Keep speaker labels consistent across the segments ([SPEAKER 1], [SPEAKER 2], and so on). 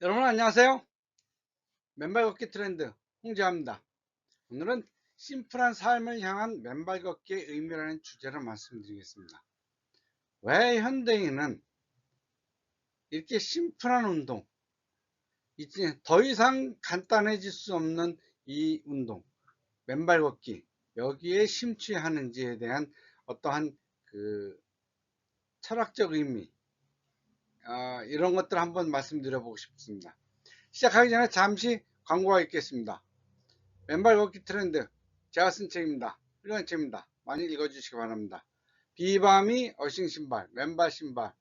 [SPEAKER 1] 여러분 안녕하세요. 맨발 걷기 트렌드 홍재합니다. 오늘은 심플한 삶을 향한 맨발 걷기의 의미라는 주제로 말씀드리겠습니다. 왜 현대인은 이렇게 심플한 운동, 이제 더 이상 간단해질 수 없는 이 운동, 맨발 걷기, 여기에 심취하는지에 대한 어떠한 그 철학적 의미, 이런 것들 한번 말씀드려보고 싶습니다. 시작하기 전에 잠시 광고가 있겠습니다. 맨발 걷기 트렌드, 제가 쓴 책입니다. 훌륭한 책입니다. 많이 읽어주시기 바랍니다. 비바미 어싱 신발, 맨발 신발,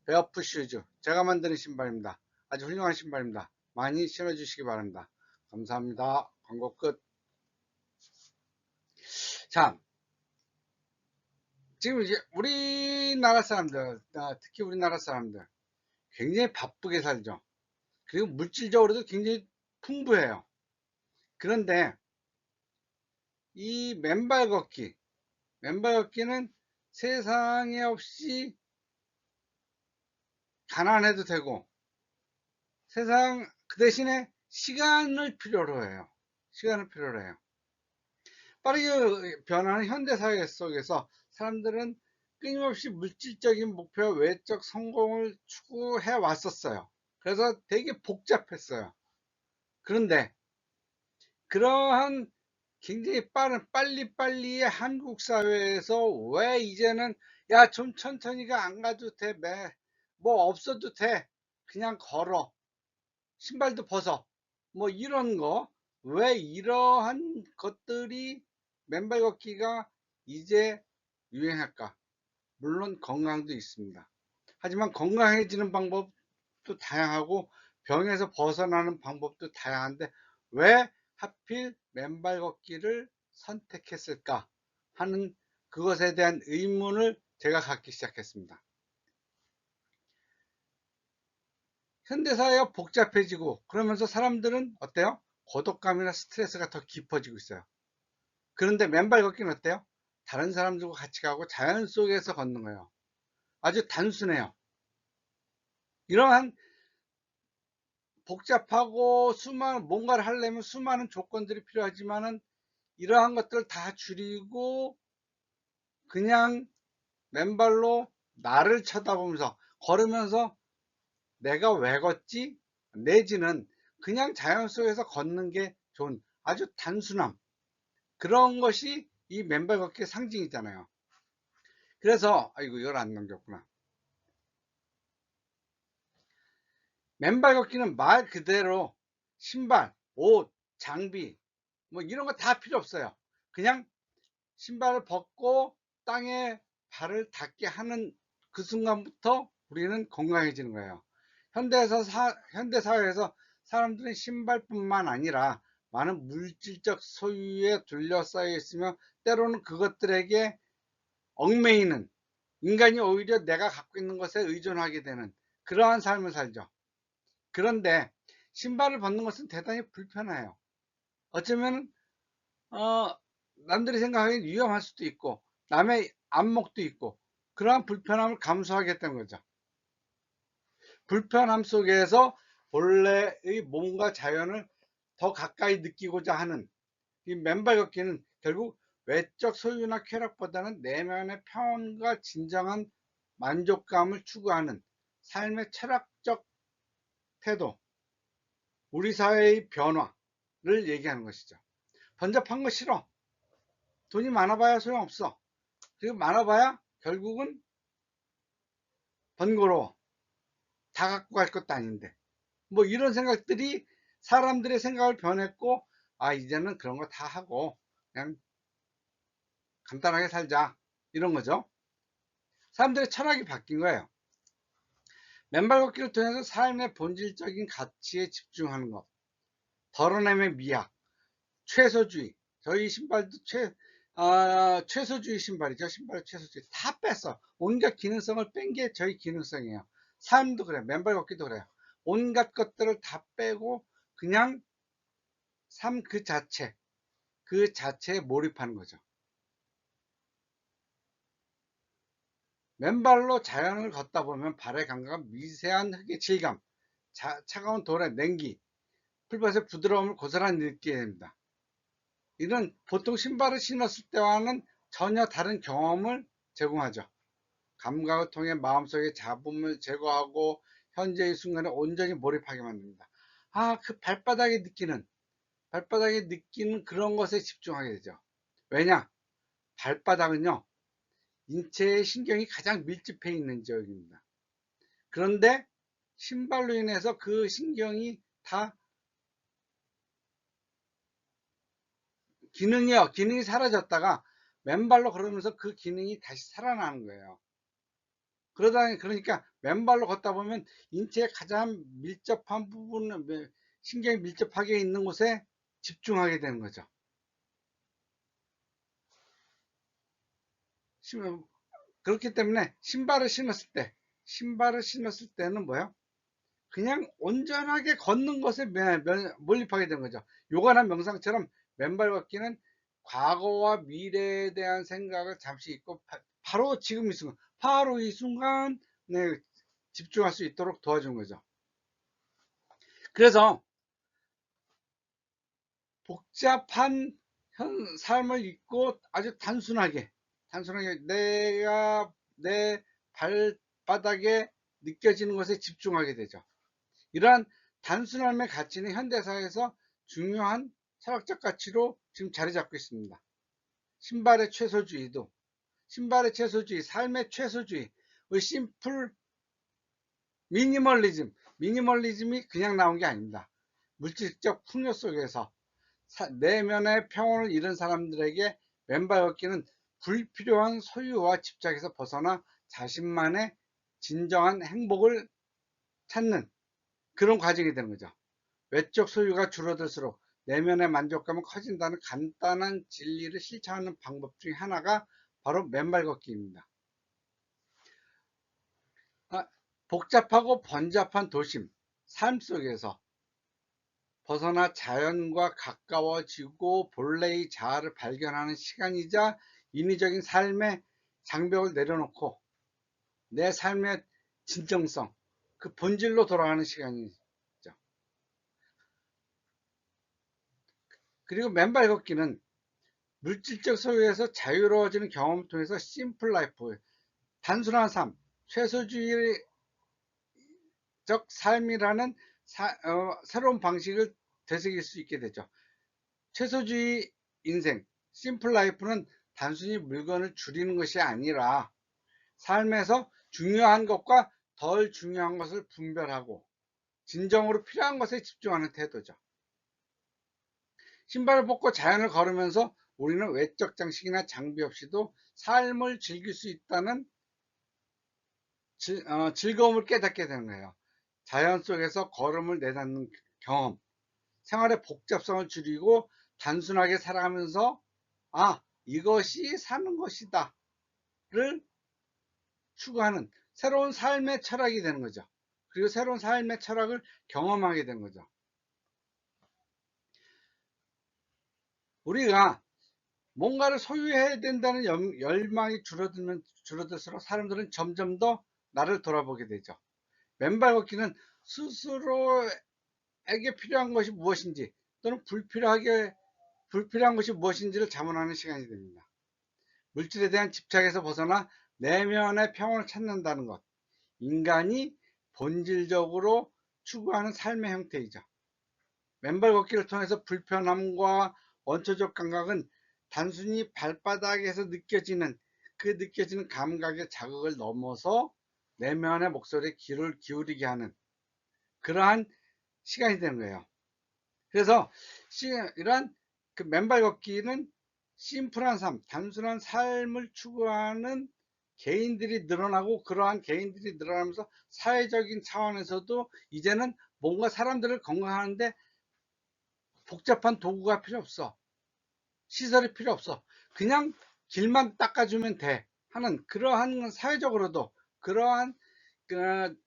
[SPEAKER 1] 베어풋 슈즈, 제가 만드는 신발입니다. 아주 훌륭한 신발입니다. 많이 신어주시기 바랍니다. 감사합니다. 광고 끝. 자, 지금 이제 우리나라 사람들, 특히 우리나라 사람들 굉장히 바쁘게 살죠. 그리고 물질적으로도 굉장히 풍부해요. 그런데 이 맨발 걷기는 세상에 없이 가난해도 되고, 세상 그 대신에 시간을 필요로 해요. 시간을 필요로 해요. 빠르게 변하는 현대사회 속에서 사람들은 끊임없이 물질적인 목표, 외적 성공을 추구해 왔었어요. 그래서 되게 복잡했어요. 그런데 그러한 굉장히 빠른 빨리빨리의 한국 사회에서 왜 이제는 야, 좀 천천히가 안 가도 돼, 뭐 없어도 돼, 그냥 걸어, 신발도 벗어, 뭐 이런 거, 왜 이러한 것들이 맨발 걷기가 이제 유행할까? 물론 건강도 있습니다. 하지만 건강해지는 방법도 다양하고 병에서 벗어나는 방법도 다양한데 왜 하필 맨발 걷기를 선택했을까 하는 그것에 대한 의문을 제가 갖기 시작했습니다. 현대사회가 복잡해지고 그러면서 사람들은 어때요? 고독감이나 스트레스가 더 깊어지고 있어요. 그런데 맨발 걷기는 어때요? 다른 사람들과 같이 가고 자연 속에서 걷는 거예요. 아주 단순해요. 이러한 복잡하고 수많은 뭔가를 하려면 수많은 조건들이 필요하지만은 이러한 것들을 다 줄이고 그냥 맨발로 나를 쳐다보면서 걸으면서 내가 왜 걷지? 내지는 그냥 자연 속에서 걷는 게 좋은 아주 단순함, 그런 것이 이 맨발 걷기의 상징이잖아요. 그래서 아이고 이걸 안 넘겼구나. 맨발 걷기는 말 그대로 신발, 옷, 장비 뭐 이런 거 다 필요 없어요. 그냥 신발을 벗고 땅에 발을 닿게 하는 그 순간부터 우리는 건강해지는 거예요. 현대사회에서 사람들은 신발뿐만 아니라 많은 물질적 소유에 둘러싸여 있으며 때로는 그것들에게 얽매이는, 인간이 오히려 내가 갖고 있는 것에 의존하게 되는 그러한 삶을 살죠. 그런데 신발을 벗는 것은 대단히 불편해요. 어쩌면 어, 남들이 생각하기엔 위험할 수도 있고 남의 안목도 있고 그러한 불편함을 감수하겠다는 거죠. 불편함 속에서 본래의 몸과 자연을 더 가까이 느끼고자 하는 이 맨발 걷기는 결국 외적 소유나 쾌락보다는 내면의 평온과 진정한 만족감을 추구하는 삶의 철학적 태도, 우리 사회의 변화를 얘기하는 것이죠. 번잡한 거 싫어. 돈이 많아봐야 소용없어. 그리고 많아봐야 결국은 번거로워. 다 갖고 갈 것도 아닌데. 뭐 이런 생각들이 사람들의 생각을 변했고, 아, 이제는 그런 거 다 하고, 그냥 간단하게 살자. 이런 거죠. 사람들의 철학이 바뀐 거예요. 맨발 걷기를 통해서 삶의 본질적인 가치에 집중하는 것. 덜어냄의 미학, 최소주의. 저희 신발도 최소주의 신발이죠. 신발 최소주의. 다 뺐어. 온갖 기능성을 뺀 게 저희 기능성이에요. 삶도 그래. 맨발 걷기도 그래요. 온갖 것들을 다 빼고 그냥 삶 그 자체에 몰입하는 거죠. 맨발로 자연을 걷다 보면 발의 감각은 미세한 흙의 질감, 차가운 돌의 냉기, 풀밭의 부드러움을 고스란히 느끼게 됩니다. 이는 보통 신발을 신었을 때와는 전혀 다른 경험을 제공하죠. 감각을 통해 마음속의 잡음을 제거하고 현재의 순간에 온전히 몰입하게 만듭니다. 그 발바닥에 느끼는 그런 것에 집중하게 되죠. 왜냐? 발바닥은요, 인체의 신경이 가장 밀집해 있는 지역입니다. 그런데 신발로 인해서 그 신경이 다 기능이 사라졌다가 맨발로 걸으면서 그 기능이 다시 살아나는 거예요. 그러니까 맨발로 걷다 보면 인체의 가장 밀접한 부분, 신경이 밀접하게 있는 곳에 집중하게 되는 거죠. 그렇기 때문에 신발을 신었을 때는 뭐예요? 그냥 온전하게 걷는 것에 몰입하게 되는 거죠. 요가나 명상처럼 맨발 걷기는 과거와 미래에 대한 생각을 잠시 잊고 바로 지금 이 순간, 바로 이 순간 집중할 수 있도록 도와주는 거죠. 그래서 복잡한 삶을 잊고 아주 단순하게 내 발바닥에 느껴지는 것에 집중하게 되죠. 이러한 단순함의 가치는 현대사회에서 중요한 철학적 가치로 지금 자리 잡고 있습니다. 신발의 최소주의, 삶의 최소주의, 심플 미니멀리즘이 그냥 나온 게 아닙니다. 물질적 풍요 속에서 내면의 평온을 잃은 사람들에게 맨발 걷기는 불필요한 소유와 집착에서 벗어나 자신만의 진정한 행복을 찾는 그런 과정이 되는 거죠. 외적 소유가 줄어들수록 내면의 만족감은 커진다는 간단한 진리를 실천하는 방법 중에 하나가 바로 맨발 걷기입니다. 복잡하고 번잡한 도심, 삶 속에서 벗어나 자연과 가까워지고 본래의 자아를 발견하는 시간이자 인위적인 삶의 장벽을 내려놓고 내 삶의 진정성, 그 본질로 돌아가는 시간이죠. 그리고 맨발 걷기는 물질적 소유에서 자유로워지는 경험을 통해서 심플 라이프, 단순한 삶, 최소주의적 삶이라는 새로운 방식을 되새길 수 있게 되죠. 최소주의 인생, 심플 라이프는 단순히 물건을 줄이는 것이 아니라 삶에서 중요한 것과 덜 중요한 것을 분별하고 진정으로 필요한 것에 집중하는 태도죠. 신발을 벗고 자연을 걸으면서 우리는 외적 장식이나 장비 없이도 삶을 즐길 수 있다는 즐거움을 깨닫게 되는 거예요. 자연 속에서 걸음을 내딛는 경험, 생활의 복잡성을 줄이고 단순하게 살아가면서 이것이 사는 것이다 를 추구하는 새로운 삶의 철학이 되는 거죠. 그리고 새로운 삶의 철학을 경험하게 되는 거죠. 우리가 뭔가를 소유해야 된다는 열망이 줄어들수록 사람들은 점점 더 나를 돌아보게 되죠. 맨발 걷기는 스스로에게 필요한 것이 무엇인지 또는 불필요한 것이 무엇인지를 자문하는 시간이 됩니다. 물질에 대한 집착에서 벗어나 내면의 평온을 찾는다는 것, 인간이 본질적으로 추구하는 삶의 형태이죠. 맨발 걷기를 통해서 불편함과 원초적 감각은 단순히 발바닥에서 느껴지는 감각의 자극을 넘어서 내면의 목소리에 귀를 기울이게 하는 그러한 시간이 되는 거예요. 그래서 이러한 그 맨발 걷기는 심플한 삶, 단순한 삶을 추구하는 개인들이 늘어나고 그러한 개인들이 늘어나면서 사회적인 차원에서도 이제는 뭔가 사람들을 건강하는데 복잡한 도구가 필요 없어. 시설이 필요 없어. 그냥 길만 닦아주면 돼 하는 그러한 사회적으로도 그러한 그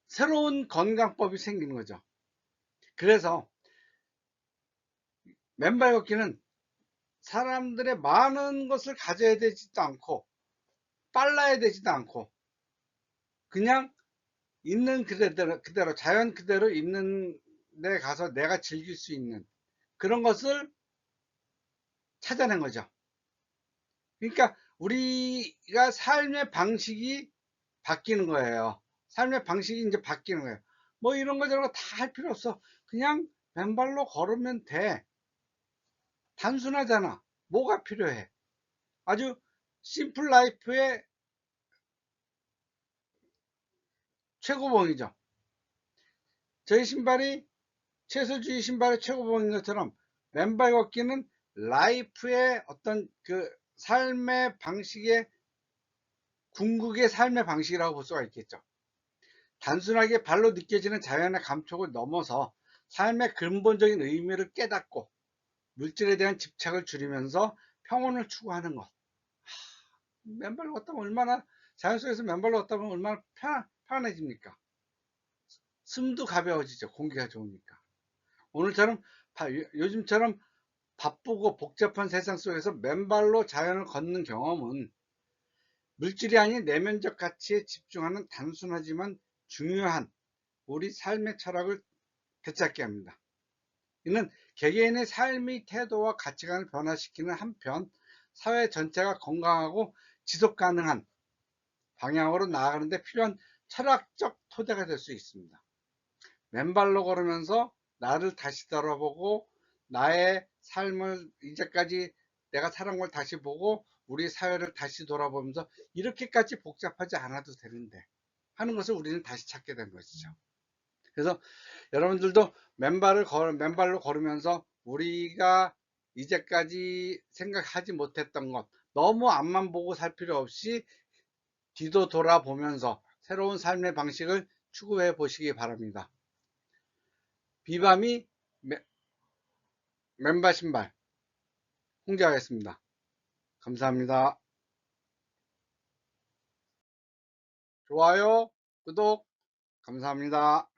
[SPEAKER 1] 새로운 건강법이 생기는 거죠. 그래서 맨발 걷기는 사람들의 많은 것을 가져야 되지도 않고 빨라야 되지도 않고 그냥 있는 그대로 자연 그대로 있는 데 가서 내가 즐길 수 있는 그런 것을 찾아낸 거죠. 그러니까 우리가 삶의 방식이 바뀌는 거예요. 삶의 방식이 이제 바뀌는 거예요. 뭐 이런 거 저런 거 다 할 필요 없어. 그냥 맨발로 걸으면 돼. 단순하잖아. 뭐가 필요해? 아주 심플 라이프의 최고봉이죠. 저희 신발이 최소주의 신발의 최고봉인 것처럼 맨발 걷기는 라이프의 어떤 그 삶의 방식의 궁극의 삶의 방식이라고 볼 수가 있겠죠. 단순하게 발로 느껴지는 자연의 감촉을 넘어서 삶의 근본적인 의미를 깨닫고 물질에 대한 집착을 줄이면서 평온을 추구하는 것. 맨발로 걷다 보면 얼마나 자연 속에서 맨발로 걷다 보면 얼마나 편안해집니까? 숨도 가벼워지죠. 공기가 좋으니까. 오늘처럼 요즘처럼 바쁘고 복잡한 세상 속에서 맨발로 자연을 걷는 경험은 물질이 아닌 내면적 가치에 집중하는 단순하지만 중요한 우리 삶의 철학을 되찾게 합니다. 이는 개개인의 삶의 태도와 가치관을 변화시키는 한편 사회 전체가 건강하고 지속 가능한 방향으로 나아가는 데 필요한 철학적 토대가 될 수 있습니다. 맨발로 걸으면서 나를 다시 돌아보고 나의 삶을 이제까지 내가 살아온 걸 다시 보고 우리 사회를 다시 돌아보면서 이렇게까지 복잡하지 않아도 되는데 하는 것을 우리는 다시 찾게 된 것이죠. 그래서 여러분들도 맨발로 걸으면서 우리가 이제까지 생각하지 못했던 것 너무 앞만 보고 살 필요 없이 뒤도 돌아보면서 새로운 삶의 방식을 추구해 보시기 바랍니다. 비밤이 맨발 신발 홍지하겠습니다. 감사합니다. 좋아요, 구독 감사합니다.